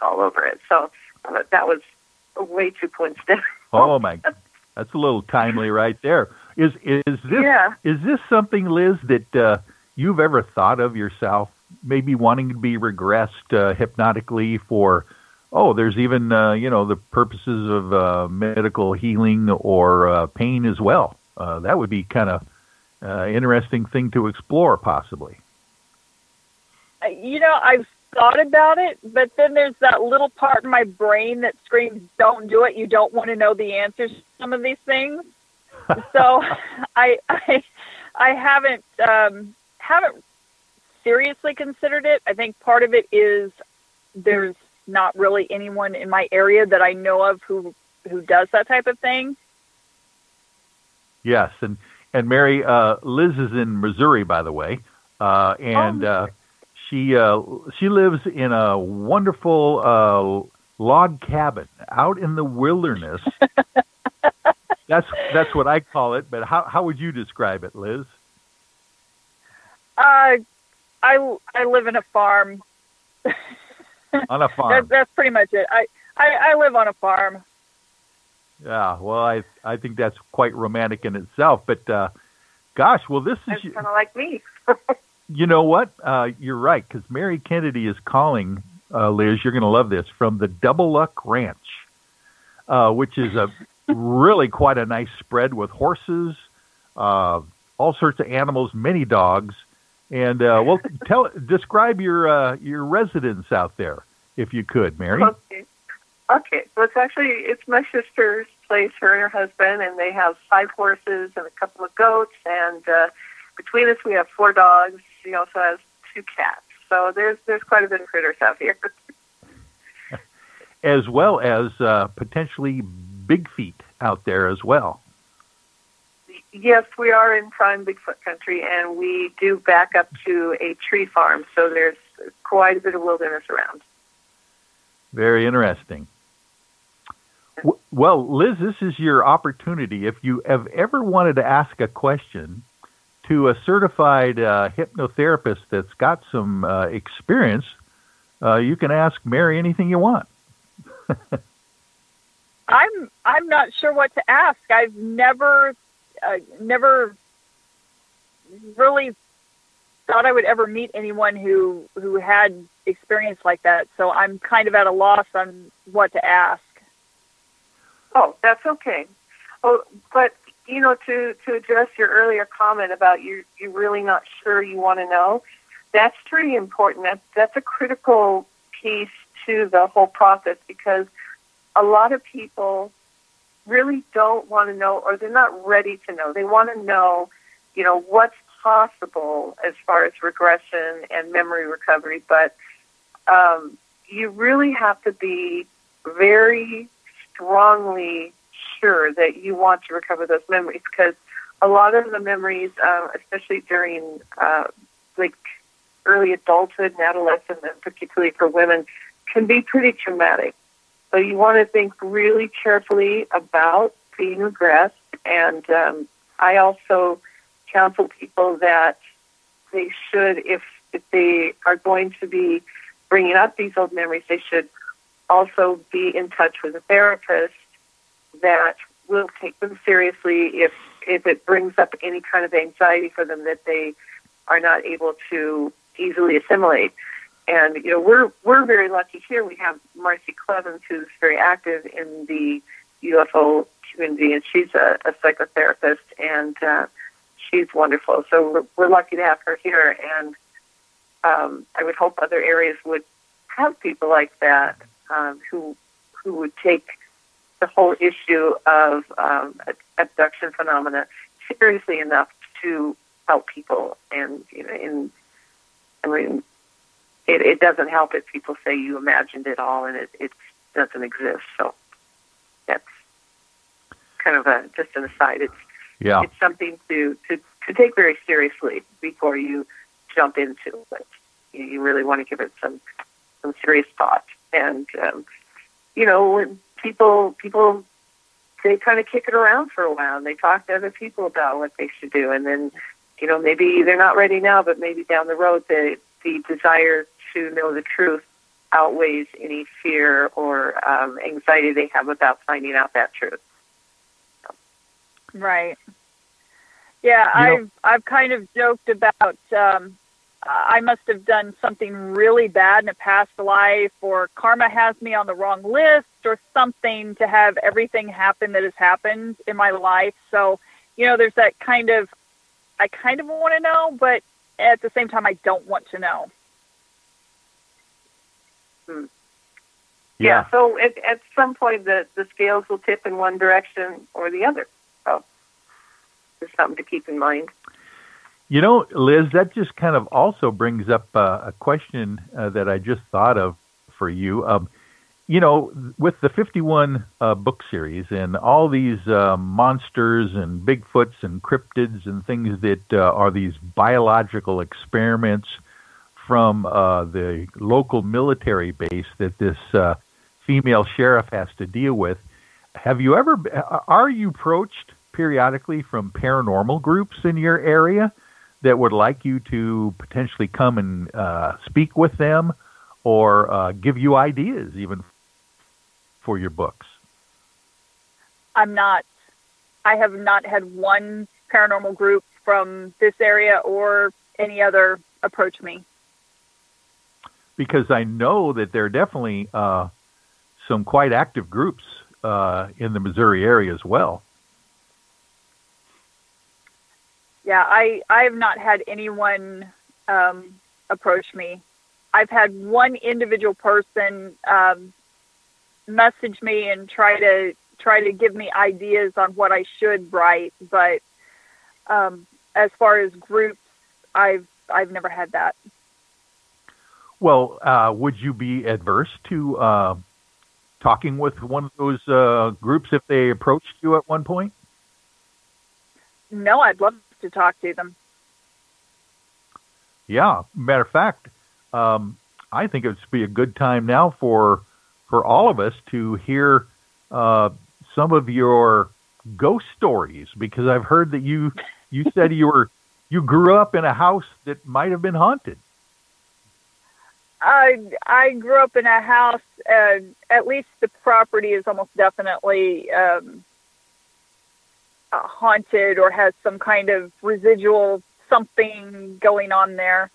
all over it. So that was way too coincidental. Oh my, that's a little timely right there. Is this something, Liz, that you've ever thought of yourself, maybe wanting to be regressed hypnotically for? Oh, there's even the purposes of medical healing or pain as well. That would be kind of interesting thing to explore, possibly. I've thought about it, but then there's that little part in my brain that screams, "Don't do it. You don't want to know the answers to some of these things." So I haven't seriously considered it. I think part of it is there's not really anyone in my area that I know of who does that type of thing. Yes, and Mary, Liz is in Missouri, by the way, and she lives in a wonderful log cabin out in the wilderness. That's what I call it. But how would you describe it, Liz? I live in a farm. On a farm. That's pretty much it. I live on a farm. Yeah, well, I think that's quite romantic in itself. But gosh, well, this is kind of like me. You know what? You're right, because Mary Kennedy is calling, Liz, you're going to love this, from the Double Luck Ranch, which is a really quite a nice spread with horses, all sorts of animals, many dogs. And, well, describe your residence out there, if you could, Mary. Okay. So it's my sister's place, her and her husband, and they have 5 horses and a couple of goats, and between us we have 4 dogs. She also has 2 cats. So there's quite a bit of critters out here. As well as potentially big feet out there as well. Yes, we are in prime Bigfoot country, and we do back up to a tree farm, so there's quite a bit of wilderness around. Very interesting. Well, Liz, this is your opportunity. If you have ever wanted to ask a question to a certified hypnotherapist that's got some experience, you can ask Mary anything you want. I'm not sure what to ask. I've never really thought I would ever meet anyone who had experience like that. So I'm kind of at a loss on what to ask. Oh, that's okay. Oh, but to address your earlier comment about you're really not sure you want to know, that's pretty important. That's a critical piece to the whole process, because a lot of people really don't want to know, or they're not ready to know. They want to know, what's possible as far as regression and memory recovery, but you really have to be very strongly sure that you want to recover those memories, because a lot of the memories, especially during like early adulthood and adolescence, and particularly for women, can be pretty traumatic. So you want to think really carefully about being regressed. And I also counsel people that they should, if they are going to be bringing up these old memories, they should also be in touch with a therapist that will take them seriously if it brings up any kind of anxiety for them that they are not able to easily assimilate. And, we're very lucky here. We have Marcy Clevens, who's very active in the UFO community, and she's a psychotherapist, and she's wonderful. So we're lucky to have her here, and I would hope other areas would have people like that who would take the whole issue of abduction phenomena seriously enough to help people. And, it doesn't help if people say you imagined it all and it doesn't exist. So that's kind of just an aside. It's something to take very seriously before you jump into it. You really want to give it some serious thought. And, when people they kind of kick it around for a while and they talk to other people about what they should do. And then, maybe they're not ready now, but maybe down the road the desire to know the truth outweighs any fear or anxiety they have about finding out that truth. Right. Yeah, I've kind of joked about I must have done something really bad in a past life, or karma has me on the wrong list or something to have everything happen that has happened in my life. So, there's that kind of, I kind of want to know, but at the same time, I don't want to know. Yeah, so at some point the scales will tip in one direction or the other. So there's something to keep in mind. Liz, that just kind of also brings up a question that I just thought of for you. With the 51 book series and all these monsters and Bigfoots and cryptids and things that are these biological experiments from the local military base that this female sheriff has to deal with, are you approached periodically from paranormal groups in your area that would like you to potentially come and speak with them or give you ideas even for your books? I have not had one paranormal group from this area or any other approach me. Because I know that there are definitely some quite active groups in the Missouri area as well. Yeah, I have not had anyone approach me. I've had one individual person message me and try to give me ideas on what I should write, but as far as groups, I've never had that. Well, would you be adverse to talking with one of those groups if they approached you at one point? No, I'd love to talk to them. Yeah, matter of fact, I think it would be a good time now for all of us to hear some of your ghost stories, because I've heard that you said you grew up in a house that might have been haunted. I grew up in a house, at least the property is almost definitely haunted or has some kind of residual something going on there.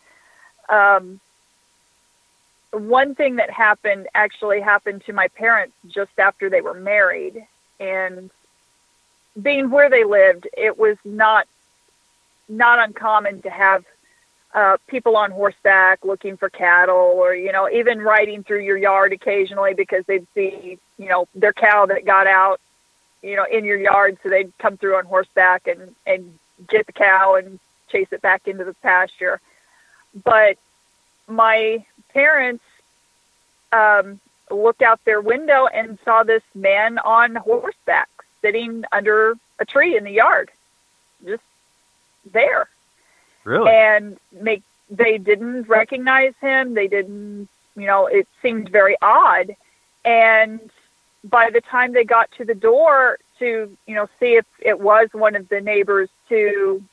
One thing that happened to my parents just after they were married, and being where they lived, it was not uncommon to have people on horseback looking for cattle, or, even riding through your yard occasionally because they'd see, their cow that got out, in your yard. So they'd come through on horseback and get the cow and chase it back into the pasture. But my parents looked out their window and saw this man on horseback sitting under a tree in the yard, just there. Really? And they didn't recognize him. They didn't, it seemed very odd. And by the time they got to the door to, see if it was one of the neighbors to,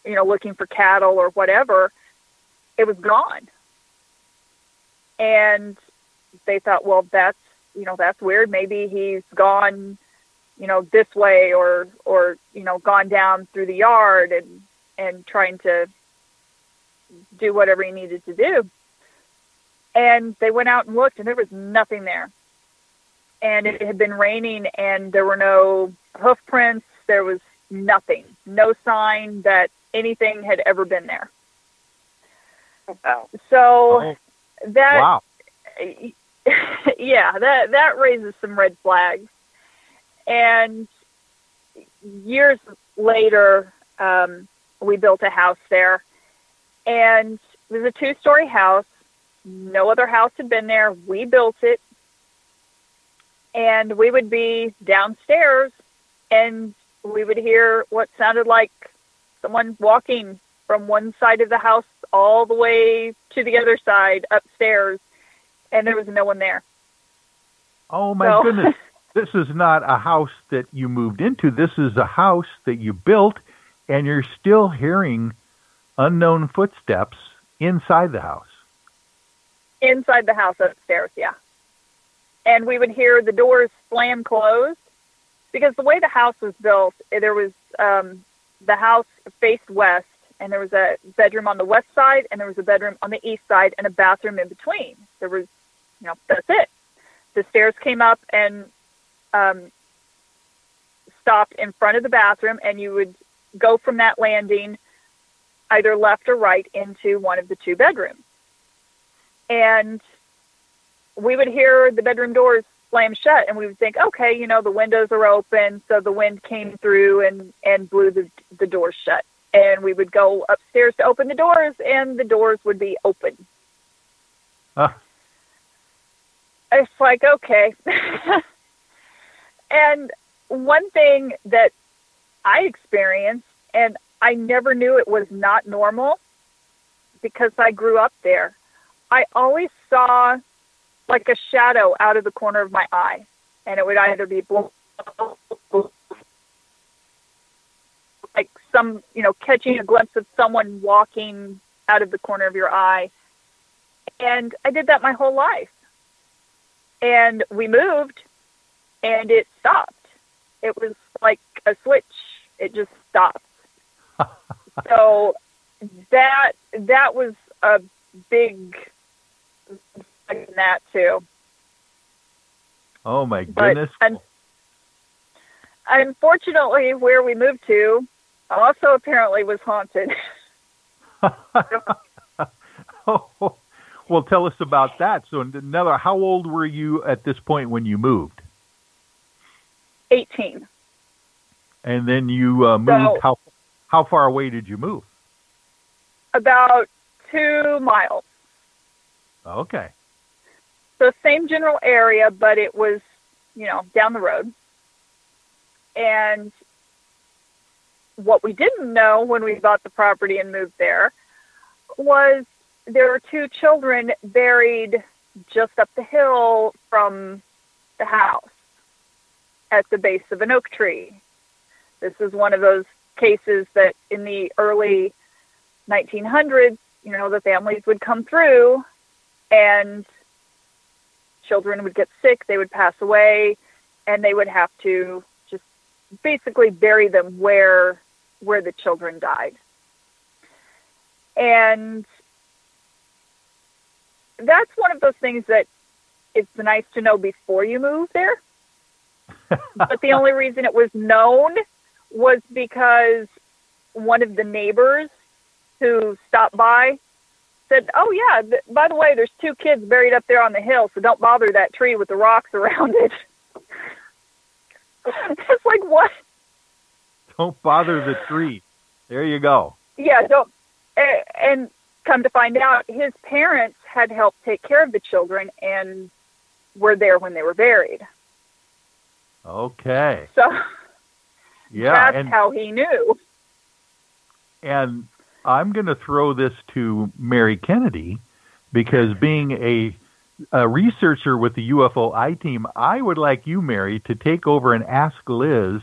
looking for cattle or whatever, it was gone. And they thought, well, that's weird. Maybe he's gone, this way or, gone down through the yard and trying to do whatever he needed to do. And they went out and looked, and there was nothing there. And it had been raining, and there were no hoof prints. There was nothing, no sign that anything had ever been there. Wow. So that, wow. Yeah, that raises some red flags. And years later, we built a house there, and it was a 2-story house. No other house had been there. We built it, and we would be downstairs, and we would hear what sounded like someone walking from one side of the house all the way to the other side upstairs, and there was no one there. Oh, my goodness. This is not a house that you moved into. This is a house that you built, and you're still hearing unknown footsteps inside the house. Inside the house upstairs, yeah. And we would hear the doors slam closed because the way the house was built, there was the house faced west, and there was a bedroom on the west side, and there was a bedroom on the east side, and a bathroom in between. There was, that's it. The stairs came up and stopped in front of the bathroom, and you would go from that landing either left or right into one of the two bedrooms. And we would hear the bedroom doors slam shut, and we would think, okay, the windows are open, so the wind came through and blew the doors shut. And we would go upstairs to open the doors, and the doors would be open. It's like, okay. And one thing that I experienced, and I never knew it was not normal because I grew up there, I always saw like a shadow out of the corner of my eye, and it would either be like some, catching a glimpse of someone walking out of the corner of your eye. And I did that my whole life. And we moved, and it stopped. It was like a switch. It just stopped. So that was a big that too. Oh my goodness. But unfortunately, where we moved to also apparently was haunted. Oh, well, tell us about that. So, how old were you at this point when you moved? 18. And then you moved. So, how far away did you move? About 2 miles. Okay. So same general area, but it was, down the road. And what we didn't know when we bought the property and moved there was there were 2 children buried just up the hill from the house at the base of an oak tree. This is one of those cases that in the early 1900s, the families would come through and children would get sick, they would pass away, and they would have to just basically bury them where the children died. And that's one of those things that it's nice to know before you move there. But the only reason it was known was because one of the neighbors who stopped by said, oh, yeah, by the way, there's 2 kids buried up there on the hill, so don't bother that tree with the rocks around it. It's like, what? Don't bother the tree. There you go. Yeah, don't. And come to find out, his parents had helped take care of the children and were there when they were buried. Okay. So yeah, that's how he knew. And I'm going to throw this to Mary Kennedy, because being a researcher with the UFO I-Team, I would like you, Mary, to take over and ask Liz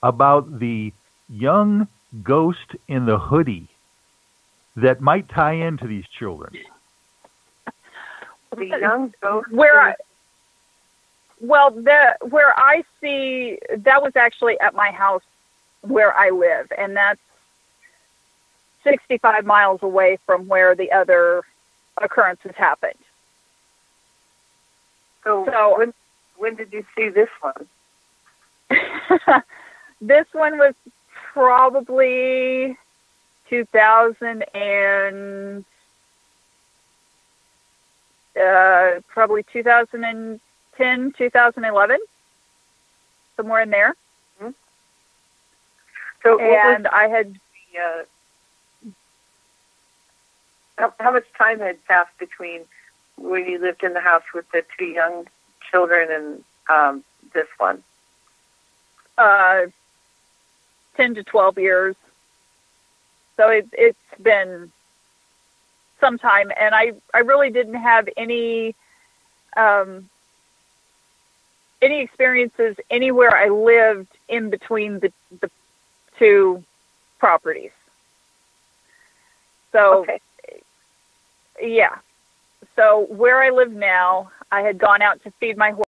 about the young ghost in the hoodie that might tie into these children. The young ghost. Where I see, that was actually at my house where I live, and that's 65 miles away from where the other occurrences happened. So when did you see this one? This one was probably 2010, 2011, somewhere in there. Mm-hmm. So, and I had. How much time had passed between when you lived in the house with the 2 young children and this one? 10 to 12 years. So it's been some time, and I really didn't have any experiences anywhere I lived in between the 2 properties. So, okay. Yeah. So where I live now, I had gone out to feed my horse